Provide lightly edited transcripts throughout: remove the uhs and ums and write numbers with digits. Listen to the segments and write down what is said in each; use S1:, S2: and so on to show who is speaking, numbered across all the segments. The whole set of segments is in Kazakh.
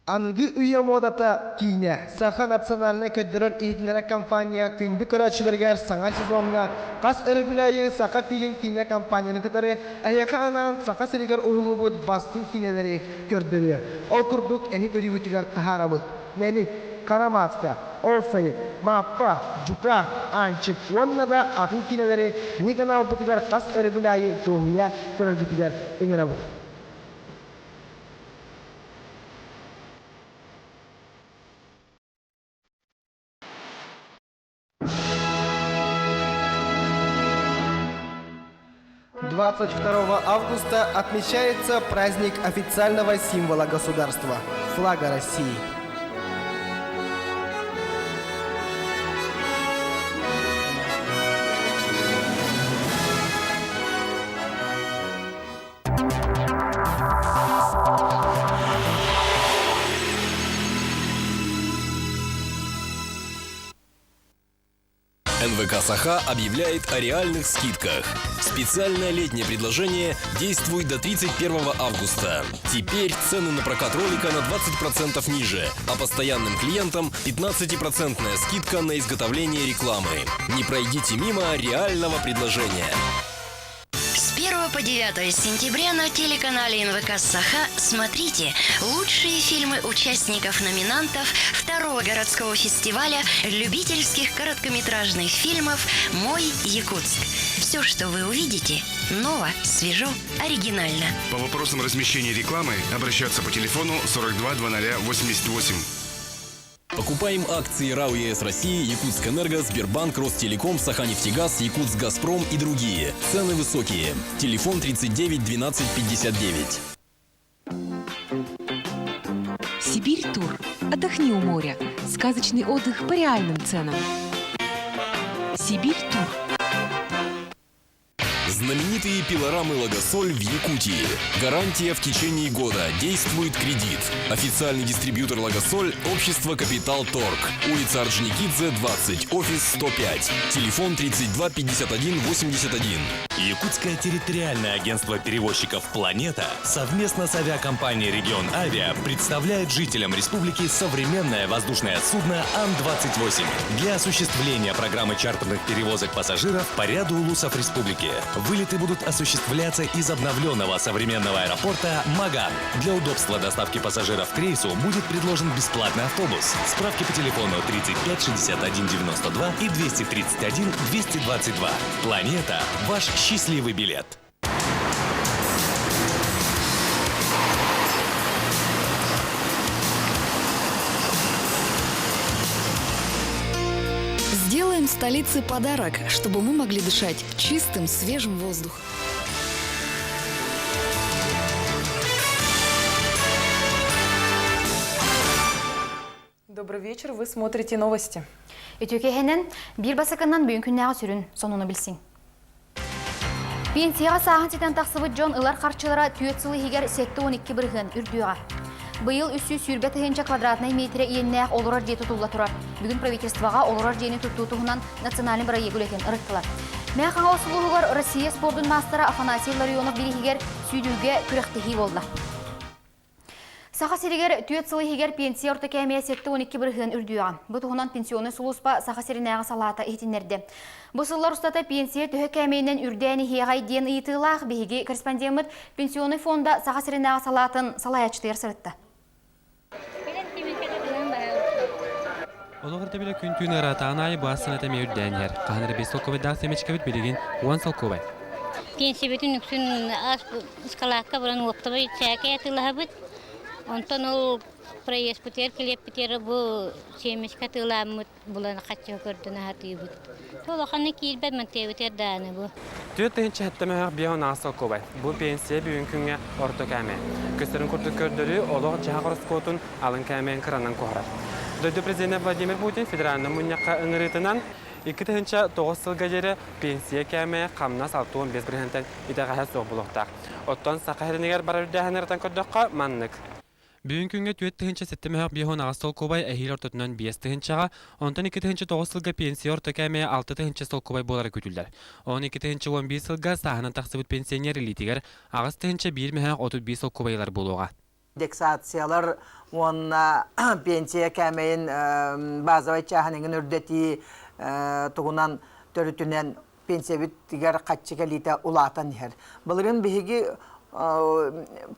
S1: Ангы уйамодата кине Саха национальный көддөрөр иһиллere компания күндү көрөчүлөргө саңа сезонга кас өрүлөйү Саха тиген кине компанияны кытары аяка анан Саха сиригер уйулубут бастын кинелери көрдүрү. Ол курдук эни өрүбүтүгөр тахарабыт. Мени Карамаста, Орфей, Маппа, Жупра, Анчик, оннада атын кинелери никанал бутугар кас өрүлөйү туумия көрөбүтүгөр эңерабыт. Августа отмечается праздник официального символа государства – флага России.
S2: НВК «Саха» объявляет о реальных скидках. Специальное летнее предложение действует до 31 августа. Теперь цены на прокат ролика на 20% ниже, а постоянным клиентам 15% скидка на изготовление рекламы. Не пройдите мимо реального предложения.
S3: С 1 по 9 сентября на телеканале НВК «Саха» смотрите лучшие фильмы участников-номинантов второго городского фестиваля любительских короткометражных фильмов «Мой Якутск». Все, что вы увидите, ново, свежо, оригинально.
S4: По вопросам размещения рекламы обращаться по телефону 420088.
S2: Покупаем акции РАО ЕС России, Якутскэнерго, Сбербанк, Ростелеком, Саханефтегаз, Якутсгазпром и другие. Цены высокие. Телефон 39 12 59.
S5: Сибирь-тур. Отдохни у моря. Сказочный отдых по реальным ценам. Сибирь-тур.
S2: Знаменитые пилорамы «Логосоль» в Якутии. Гарантия в течение года. Действует кредит. Официальный дистрибьютор «Логосоль» – общество «Капитал Торг». Улица Орджоникидзе, 20, офис 105. Телефон 32 51 81.
S6: Якутское территориальное агентство перевозчиков «Планета» совместно с авиакомпанией «Регион Авиа» представляет жителям республики современное воздушное судно Ан-28 для осуществления программы чартерных перевозок пассажиров по ряду улусов республики. Вылеты будут осуществляться из обновленного современного аэропорта Маган. Для удобства доставки пассажиров к рейсу будет предложен бесплатный автобус. Справки по телефону 35 61 92 и 231 222. «Планета» – ваш счастливый билет.
S7: Сделаем столице подарок, чтобы мы могли дышать чистым, свежим воздухом.
S8: Добрый вечер, вы смотрите новости.
S9: Өтөкехенен бир басаканнан бүгүн күннәгә сүрүн, сонуны билсең. Пенсияга сахан сетен тақсыбыт жон ылар қарчылара түйетсылы хигер 7-12 бірген үрдüға. Быйыл үсі сүрбет хенча квадратный метре иеннәк олорар жей тұтулла тұрар. Бүгін правительстваға олорар жейні тұттуғынан национальный бір егілеген ұрықтылар. Мәқаңа осылуғығар Россия спордың мастера Афанасий Ларионов бірігігер сүйдуге күректіхи болды. Саха сиригер түйетсылы хигер пенсия ортакәмия 7-12 бірген үрдüға. Бұтығынан пенсионы сұлыспа саха сиринәға салата ехтінерді. Бұсылар ұстата пенсия түхі кәмейінен үрдәні хейғай ден ұйытылақ бейгі корреспондент пенсионы фонда саха сиринәға салатын салаячтыр сырытты.
S10: Олығыр да білі күн түйін аратағын айы бұғасын әтәме үрдәнер. Қағаныры бес толковайдағы семечкевіт білеген 10 солковай.
S11: Пенсия бетін үксін ұскалаққа бұрын оқтыбай чәке әтіліға бұд. Онтан ол проезд бұтер, келеп бұтері бұл семечка тылағымыд бұланы қатшы көрдіні хаты бұд. Толақаны кейлбәд мәнте бұтер дәні бұл.
S10: Түйет дегенше әттімі ғақ бияғын ағыз солковай. Бұл пенсия бүгін күнге орты кәме. Көстерін күрді көрдірі олығы жағыр скотын алын кәмейін қыраннан қоғырар. Дойду президент Владимир Путин федеральный мұнияққа ұңырытынан 2009 жылға жері пенсия кәме қамна 6-15 біргентен итағаға соқ бұлықтақ. Оттан сақайрынегер барар дәхінерден көрдіққа маннық. Бүгін күнге түйет тігінші сеттімі ғақ бияғын ағыз солковай әхил ортытынан 5 тігіншіға, онтан 2009 жылға пенсия орты кәме 6 тігінші солковай болары көтілдер. 12-11 жылға сағынан тақсыбыт пенсионер елитігер ағыз тігінші 1 мәғақ 35 солковайлар болуға.
S12: Индексациялар онна пенсия кәмейін базовай чаханыңын үрдети туғынан төрүтүнен пенсия бит тигер қатчыға лита улатан ер. Бұлырын бігі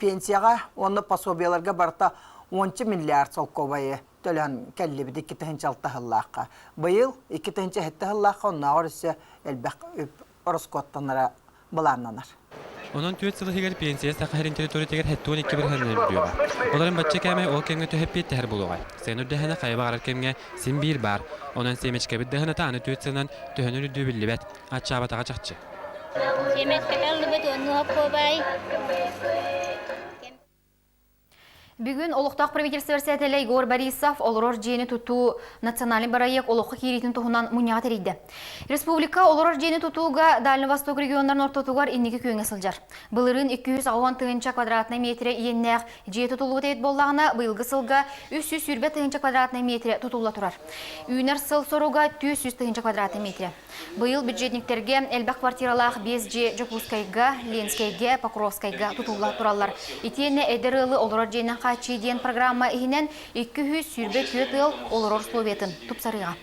S12: пенсияға, оны пособияларға барта 10 миллиард солковайы төлән кәлі біді 2-6 Бұйыл 2-7 онна орысы әлбәк орыскоттанара бұларнанар.
S10: Onun tüyetsizliği pensiya saqarin territoriy teger hettuun ikki bir hörnel diyor. Onların batça käme ol kemge töhep teher buluğa. Sen ördehene qayba qarar kemge sin bir bar. Onun semeçke biddehene taany tüyetsizden töhönülü dübillibet. Açaba tağa çaqçı.
S11: Semeçke kallıbet onu hap kobay.
S9: Бүгін Олықтақ правительство сәтелі Игор Борисов олырор жені тұту национальный барайық олыққа керейтін тұғынан мұнияға терейді. Республика олырор жені тұтуға Дальний Восток регионларын ортотуғар иннеге күйіңе сылжар. Бұлырын 260 квадратный метре еннәқ жие тұтулығы тәйт боллағына бұйылғы сылға 340 квадратный метре тұтулы тұрар. Үйінер сыл соруға 200 квадратный метре. Бұйыл бюджетниктерге әлбәқ квартиралақ 5 же Жокускайға, Ленскайға, Покровскайға тұтулы тұралар. Итені әдірілі олырор жені Чиден программа ихинен 200 сүрбе көтіл олырор словетін тұпсарыға.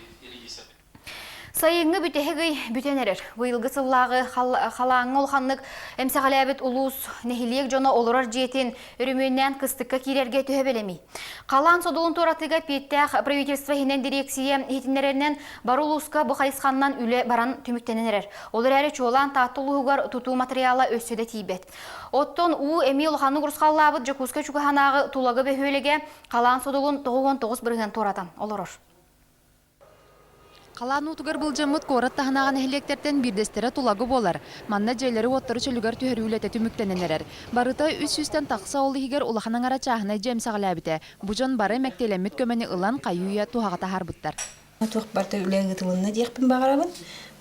S9: Сайыңы бүтехегей бүтенерер. Бұйылғы сыллағы қалаңы олханлық әмсәғаләбет ұлыс нәхилек жона олырар жетін үрімөннен қыстыққа керерге төбелемей. Қалан содуын торатыға петтәқ правительство хинен дирекция хетінерерінен бар ұлысқа бұқайысқаннан үлі баран түміктененерер. Олар әрі чуолан таттылығығар тұту материалы өссөді тейбет. Оттон у әме олханы құрсқаллабыт Жокуска чуғанағы тулағы бөхөліге қалан содуын 99 бірген торатан олырыр.
S13: Қалан утугар былжамыт корат таханаған әхлектерден бірдестері тулагы болар. Манна жайлары оттары чөлігер түйірілеті түміктененерер. Барыта 300-тен тақса олы егер улаханан ара чағына жемсағыла біте. Бұжан бары мәктелемет көмені ылан қайуя туғағата харбыттар.
S14: Туқ барта үләңгі тылынна дейқпін бағарабын.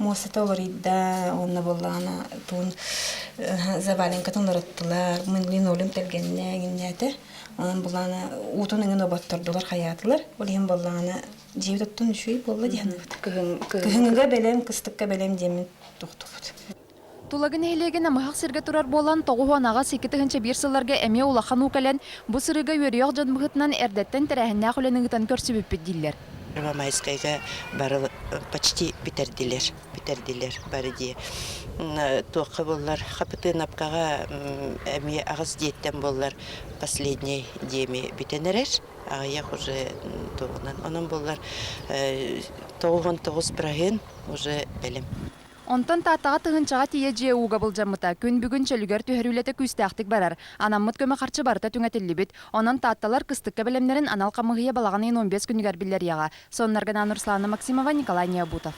S14: Мосата оларыйда, онна болағына туын заваленка тонларыттылар. Мен линолем тәлгенне геннәті. Onun bulana utun ingen obattırdılar hayatlar. Olayım bulana cevdettin düşüy bolla diyen. Kıhınga belem kıstıkka belem demin toxtubut.
S13: Тулагын хелеген амахақ сирге турар болан тоғуанаға 8-нче bir сылларга әме улахан укален бу сырыга өріяқ жанбығытынан әрдеттен тәрәхіннә құленіңітан көрсібіп бедділер.
S15: Первомайскайга бары почти битердилер бары де. Тоқы боллар, қапыты напқаға әме ағыз дейттен боллар последний деме битенерер. Ағаяқ уже тоғынан. Onun боллар 99 бірағын уже бәлем.
S13: Онтан таттаға тығынчаға тие жие уға бұлжамыта. Күн бүгін чөлігер түйірілеті күстәқтік барар. Анаммыт көмі қарчы барыта түңәтілі бет. Онан татталар қыстыққа бәлемдерін анал қамығыя балағанын 15 күнігер білер яға. Соннарғана Нұрслана Максимова, Николай Необутов.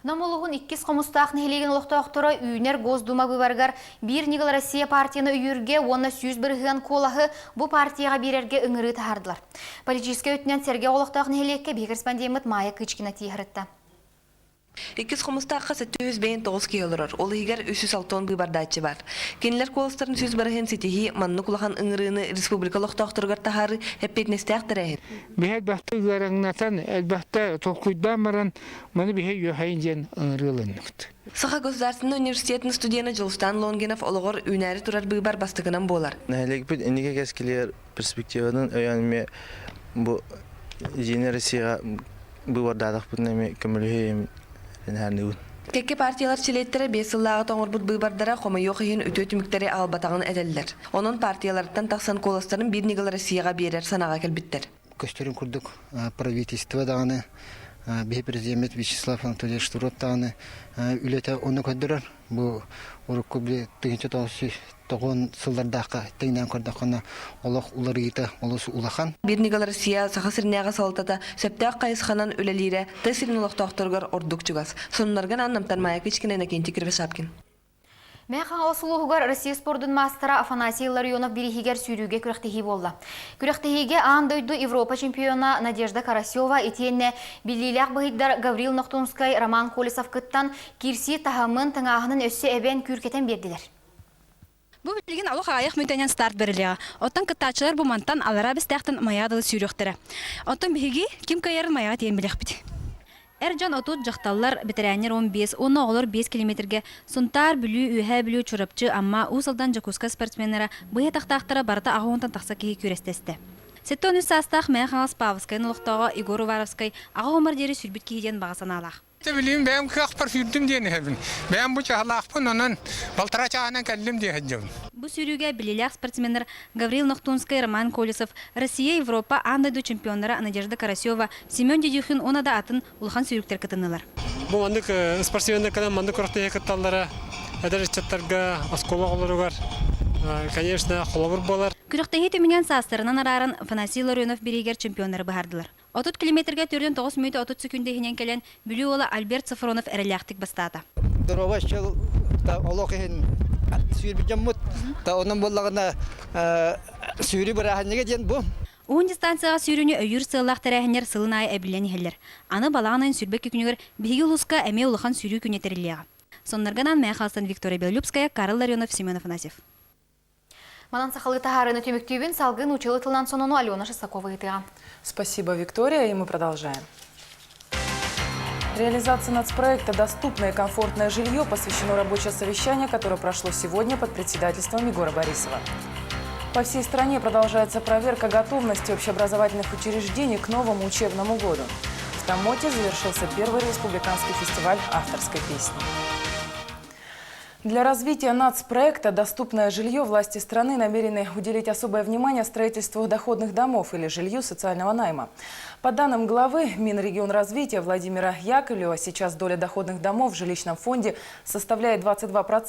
S9: Намылығын 2 қомыстақ нәхелеген ұлықтауқтыры үйінер Госдума бұбарғар бір Нигыл Россия партияны үйірге, оны сүйіз бірғыған қолағы бұл партияға берерге үңірі тахардылар. Политическа өтінен Сергей ұлықтауқ нәхелекке бекерспандемет Майя Кычкина тиғырытты.
S16: 2 қомыстаққа 709 кейлерар. Ол егер 306 бұйбардатчы бар. Кенілер қолыстарын сөз барахен сетихи манны құлақан үңіріні республикалық тақтырғар тахары әппетнестәқтір әйір.
S17: Бәйт бақты ұларыңнатан, әлбәтті толқуйдан баран, мұны бәйт йохайын жен үңірілінікті.
S16: Саха Государственный университетінің студияны Жылстан Лонгенов олығыр үнәрі тұрар бұйбар бастығынан болар.
S18: Нәлік бүт әнеге кәскелер перспективадан өйәніме бұл жені Россияға бұйбардадық бұтын әме көмілі
S16: Кәкке партиялар чилеттері 5 сыллағы тоңыр бұд бұйбардара қомы йоқиын өте түміктері албатағын әдәлілер. Оның партиялардан тақсан коластарын бір Нигыл Россияға берер санаға кәлбіттер.
S19: Көстерін күрдік правительство дағаны, бей президент Вячеслав Анатольевич Туров дағаны үлеті оны көддірір. Бұл ұрық көбілі түгінші тоғын сыллардаққа теңден көрдіқына олық ұларыйты олысы ұлақан.
S16: Бір Нигыл Россия сақасырнияға салытата сөптәқ қайысқанан өлелері тәсілін ұлықтақтырғар ордық жүгас. Сонынарған аннамтан Майя Кычкина Иннокентий Кривошапкин.
S9: Мәқа осылуғығар Россия спордың мастера Афанасий Ларионов бірихигер сүйрүүге күріқтігі болды. Күріқтігіге андойды Европа чемпиона Надежда Карасева етенне біліліғ бұғыдар Гаврил Ноқтунскай, Роман Колесов күттан кирси тағамын тыңағының өссі әбен күркетен берділер.
S20: Бұл білген алу қағайық мүйтенен старт беріліға. Оттан кыттачылар бұмантан алара бістәқтін маядылы сүйректері. Оттан бігі кім кайарын маяға тейін білек біді. Эрджан отут жақталлар бетерәнер 15, оны оғылыр 5 километрге сұнтар бүлі, үйә бүлі чурапчы, амма ұсылдан жакуска спортсменлері бұйы тақтақтыра барыта ағуынтан тақса кейі көрестесті. Сеттон үс астақ мән қаңыз Павлскайын ұлықтауға Игор Уваровскай ағы омар дері сүрбіт кейден бағасын алақ.
S17: Білеймін, бәйім қақпар сүрдім дейін әбін. Бәйім бұ чағалақпын, онын балтыра чағынан кәлім дейін.
S20: Бұл сүрюге білелек спортсменер Гаврил Нохтунскай, Роман Колесов, Россия, Европа, андайду чемпионлары Надежда Карасева, Семен Дедюхин, оны да атын улхан сүріктер кітінілер.
S10: Бұл мандық спортсменер кәден мандық ұрықты екітталары, әдір чаттарға, осколағылары бар. Конечно, холовыр болар.
S20: Күріқтегі төменген састырынан арарын Фанасий Ларионов берегер чемпионлары бағардылар. 30 километрге түрден 9 минут 30 секунде хинен келен бүлі олы Альберт Сафронов әреляқтық бастады.
S19: Дұрабашчыл олық ехін сүйірбі жаммыт, оның болағына сүйірі бір әхінеге ден бұл.
S20: Оғын дистанцияға сүйіріне өйір сылақ тәрәхінер сылын айы әбілен ехелер. Аны балағынан сүрбек күкінігер бейгі ұлысқа әме ұлыған сүйірі күнетерілеға. Сондарганан мәйқалыстан Виктория Беллюбская, Карл Ларионов, Семен Афанасьев.
S9: Манан сақалы тахарыны төміктеуін салғын учылы тылынан сонону Алена Шестакова етіға.
S8: Спасибо, Виктория, и мы продолжаем. Реализации нацпроекта «Доступное и комфортное жилье» посвящено рабочее совещание, которое прошло сегодня под председательством Егора Борисова. По всей стране продолжается проверка готовности общеобразовательных учреждений к новому учебному году. В Тамоте завершился первый республиканский фестиваль авторской песни. Для развития нацпроекта «Доступное жилье» власти страны намерены уделить особое внимание строительству доходных домов или жилью социального найма. По данным главы Минрегионразвития Владимира Яковлева, сейчас доля доходных домов в жилищном фонде составляет 22%.